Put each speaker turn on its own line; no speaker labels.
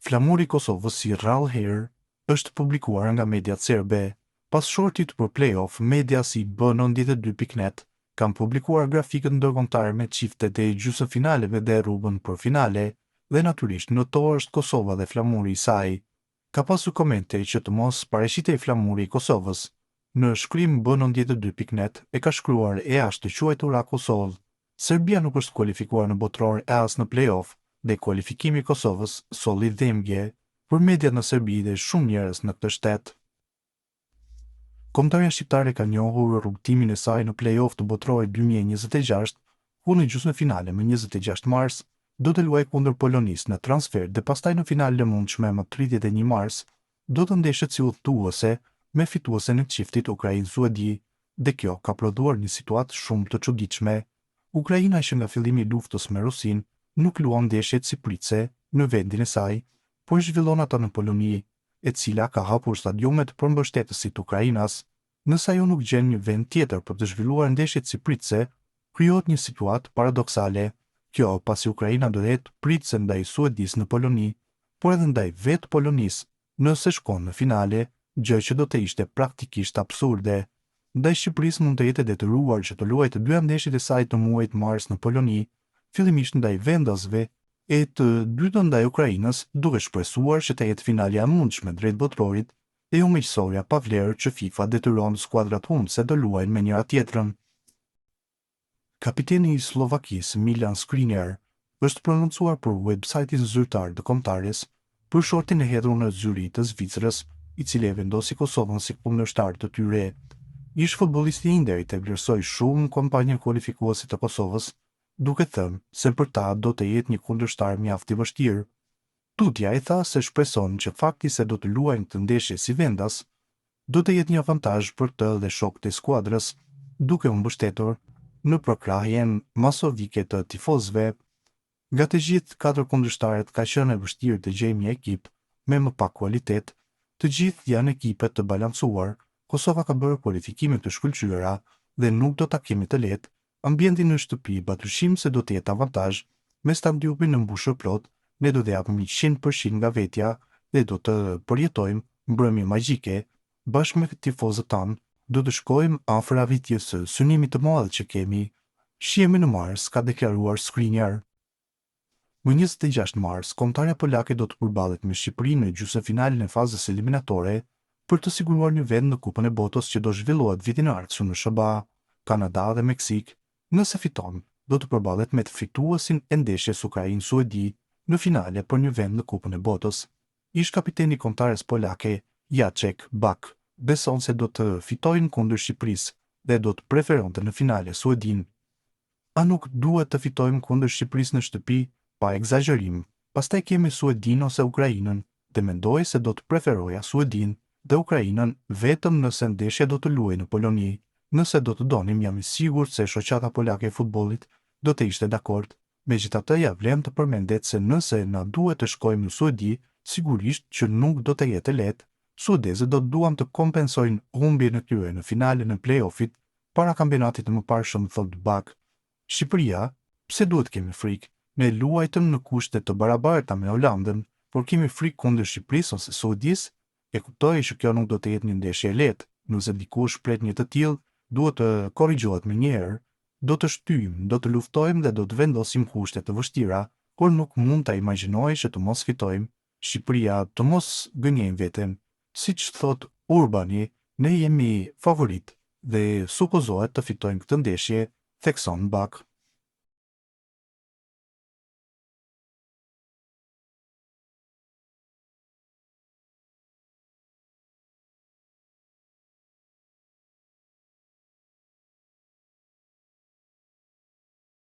Flamuri i Kosovës si rrallë herë është publikuar nga mediat serbe. Pas shortit për play-off, media si B92.net kanë publikuar grafikët ndërkombëtare me çiftet e gjysmëfinaleve dhe rrugën për finale, dhe natyrisht në to është Kosova dhe flamuri i saj. Ka pasur komente që të mos paraqitej flamuri i Kosovës. Në shkrim B92.net e ka shkruar e ashtë të quajtura Kosovë. Serbia nuk është kualifikuar në botror e as në play-off, dhe kualifikimi i Kosovës solli dhimbje për mediat në Serbi dhe shumë njerëz në këtë shtet. Kombëtarja shqiptare ka njohur rrugtimin e saj në play-off të botrorit 2026, ku në gjysmëfinale më 26 mars do të luajë kundër Polonisë në transfer dhe pastaj në finale e mundshme më 31 mars do të ndeshet si udhëtuese me fituesen e çiftit Ukrainë-Suedi, dhe kjo ka prodhuar një situatë shumë të çuditshme. Ukraina që nga fillimi i luftës me Rusinë nuk luan ndeshjet si pritse në vendin e saj, por zhvillon ata në Poloni, e cila ka hapur stadiumet për mbështetësit Ukrainas. Nëse ajo nuk gjen një vend tjetër për të zhvilluar ndeshjet si pritse, krijohet një situatë paradoksale. Kjo pasi Ukraina do të jetë pritse ndaj Suedisë në Poloni, por edhe ndaj vetë Polonisë nëse shkon në finale, gjë që do të ishte praktikisht absurde. Ndaj Shqipërisë mund të jetë detyruar që të luajë të dyja ndeshjet e saj të muajit mars në Poloni, fillimisht ndaj vendasve, e të dytën ndaj Ukrainës, duke shpresuar që të jetë finalja e mundshme drejt botrorit, e jo miqësorja pa vlerë që FIFA detyron skuadrat hundse të luajnë me njëra tjetrën. Kapiteni i Slovakisë Milan Skriniar është prononcuar për websajtin zyrtar të kombëtarjes për shortin e hedhur në zyri të Zvicrës, i cili e vendosi Kosovën si kundërshtar të tyre. Ish futbollisti i nderit e vlerësoi shumë kampanjën kualifikuese të Kosovës, duke thënë se për ta do të jetë një kundërshtar mjaft i vështirë. Tutja i tha se shpreson që fakti se do të luajnë të ndeshje si vendas do të jetë një avantazh për të dhe shokët e skuadrës, duke u mbështetur në përkrahjen masovike të tifozëve. Nga të gjithë katër kundërshtarët ka qenë e vështirë të gjejmë një ekip me më pak kualitet, të gjithë janë ekipe të balancuar. Kosova ka bërë kualifikime të shkëlqyera dhe nuk do ta kemi të lehtë. Ambienti në shtëpi batryshim se do të jetë avantazh, me stadiumin në mbushur plot, ne do të japim 100% nga vetja dhe do të përjetojmë mbrëmje magjike bashkë me tifozët tanë. Do të shkojmë afër arritjes së synimit të madh që kemi. Shihemi në mars, ka deklaruar Skriniar. Më 26 mars, kombëtarja polake do të përballet me Shqipërinë në gjysmëfinalen e fazës eliminatore për të siguruar një vend në Kupën e Botës që do zhvillohet vitin e ardhshëm në SBA, Kanada dhe Meksik. Nëse fiton, do të përballet me të fituesin e ndeshjes Ukrainë-Suedi në finale për një vend në Kupën e Botës. Ish kapiteni i kombëtares polake, Jacek Bak, beson se do të fitojnë kundër Shqipërisë dhe do të preferonte në finale Suedin. A nuk duhet të fitojmë kundër Shqipërisë në shtëpi? Pa egzagerim. Pastaj kemi Suedin ose Ukrainën, dhe mendoj se do të preferoja Suedin dhe Ukrainën vetëm nëse ndeshja do të luajë në Poloni. Nëse do të donim, jam i sigurt se shoqata polake e futbollit do të ishte dakord. Megjithatë, ja vlen të përmendet se nëse na duhet të shkojmë në Suedi, sigurisht që nuk do të jetë lehtë. Suedezët do të duam të kompensojnë humbjen e tyre në finalen e play-offit para kampionatit të mëparshëm, thot Bak. Shqipëria, pse duhet kemi frikë? Ne luajtëm në kushte të barabarta me Holandën, por kemi frikë kundër Shqipërisë ose Suedisë? E kuptoj që kjo nuk do të jetë një ndeshje e lehtë. Nëse dikush pret një të tillë, duhet të korrigjohet më njëherë. Do të shtyjmë, do të luftojmë dhe do të vendosim kushte të vështira, por nuk mund ta imagjinoj që të mos fitojmë. Shqipëria të mos gënjejmë veten. Siç thot Urbani, ne jemi favorit dhe supozohet të fitojmë këtë ndeshje, thekson Bak.